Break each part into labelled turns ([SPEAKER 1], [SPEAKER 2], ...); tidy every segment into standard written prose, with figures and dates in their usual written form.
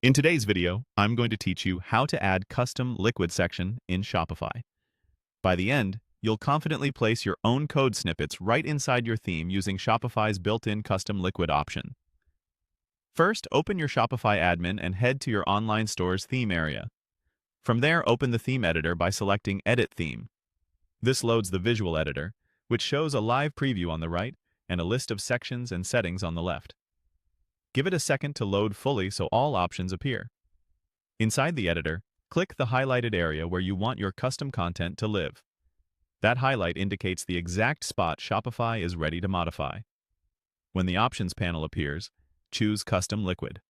[SPEAKER 1] In today's video, I'm going to teach you how to add custom liquid section in Shopify. By the end, you'll confidently place your own code snippets right inside your theme using Shopify's built-in custom liquid option. First, open your Shopify admin and head to your online store's theme area. From there, open the theme editor by selecting Edit Theme. This loads the visual editor, which shows a live preview on the right and a list of sections and settings on the left. Give it a second to load fully so all options appear. Inside the editor, click the highlighted area where you want your custom content to live. That highlight indicates the exact spot Shopify is ready to modify. When the Options panel appears, choose Custom Liquid.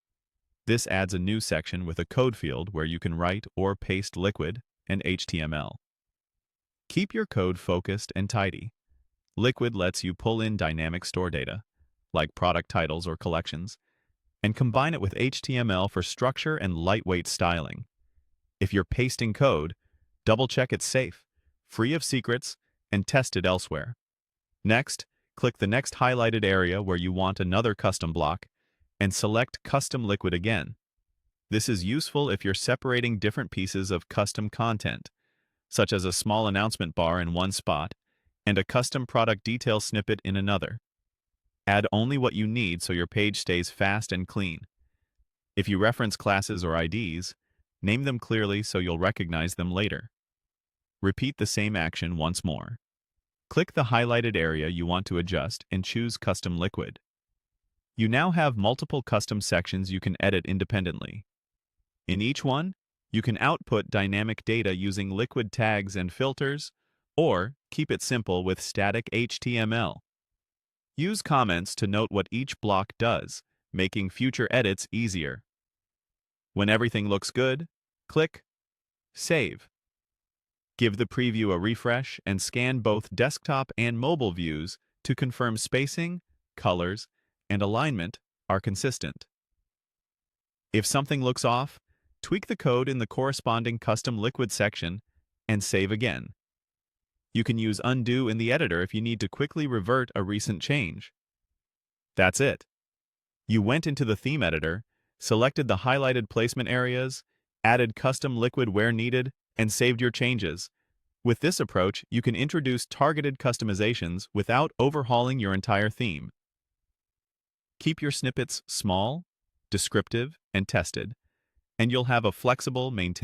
[SPEAKER 1] This adds a new section with a code field where you can write or paste liquid and HTML. Keep your code focused and tidy. Liquid lets you pull in dynamic store data, like product titles or collections, and combine it with HTML for structure and lightweight styling. If you're pasting code, double-check it's safe, free of secrets, and test it elsewhere. Next, click the next highlighted area where you want another custom block, and select Custom Liquid again. This is useful if you're separating different pieces of custom content, such as a small announcement bar in one spot and a custom product detail snippet in another. Add only what you need so your page stays fast and clean. If you reference classes or IDs, name them clearly so you'll recognize them later. Repeat the same action once more. Click the highlighted area you want to adjust and choose Custom Liquid. You now have multiple custom sections you can edit independently. In each one, you can output dynamic data using liquid tags and filters, or keep it simple with static HTML. Use comments to note what each block does, making future edits easier. When everything looks good, click Save. Give the preview a refresh and scan both desktop and mobile views to confirm spacing, colors, and alignment are consistent. If something looks off, tweak the code in the corresponding custom liquid section and save again. You can use undo in the editor if you need to quickly revert a recent change. That's it. You went into the theme editor, selected the highlighted placement areas, added custom liquid where needed, and saved your changes. With this approach, you can introduce targeted customizations without overhauling your entire theme. Keep your snippets small, descriptive, and tested, and you'll have a flexible, maintained